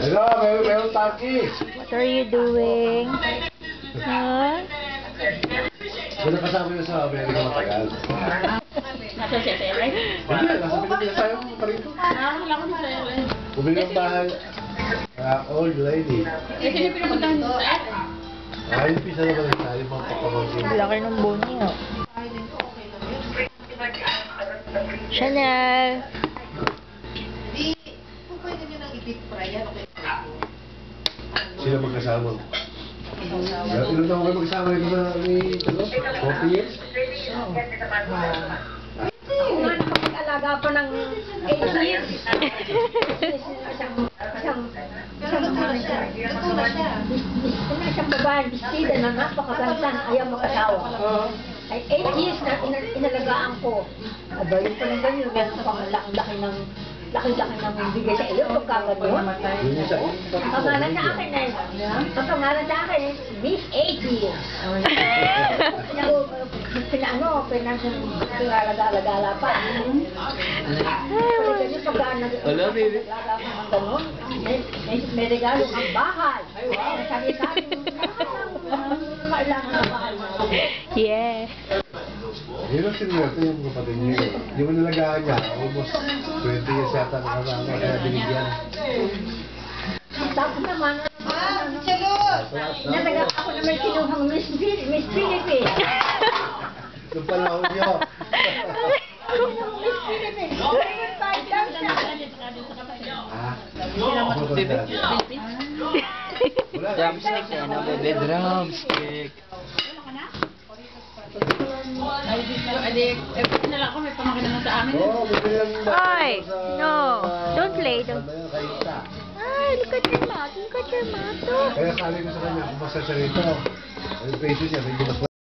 Hello, mayroong taki. What are you doing? Huh? Wala kasama yun sa Amerika matagal. Nasa siya sa LA? Hindi, nasa Pilipinas tayo pa rin. Wala ko sa LA. Bumili ng bahay. Old lady. Eh, sino pinapuntahan mo sa LA? Ay, pisa na ba rin tayo mga kapamangkin? Laki ng bone niya. Chanel! Di, kung pwede nyo nang i-deep fry yan, okay. Sila magkasama. Ilan taon kayo magkasama nito na ni 40 years? Mag-alaga pa ng 8 years. Isang babae, bistida na napakaganda, ayaw mag-asawa. Ay 8 years na inalagaan ko. Aba, yung pa lang ganyan, meron pang laki-laki ng bigay sa iyo, pagkagano'n. Ang pangalan sa akin ay, Miss 80. Pinalaga-lagala pa. Wala, baby. May regalo ang bahay. Sabi-sabi, kailangan na bahay mo. Yes. Yun ang sinuwerte yung kapatid niya. Yung nalagaan niya, almost 20 years yata na kaya binigyan. Tapos naman, nalaga ako naman kinuhang Miss Philippines. Yung panahon niyo. Miss Philippines. 5,000. Drumstick eh, no, baby, drumstick. Na lang ako, may pamakin naman sa amin. Oy! No! Don't play. Don't. Ay, look at your mouth. Look at your mouth. Kaya sabi ko sa kanya, kung masasarito, ang peso niya, medyo mas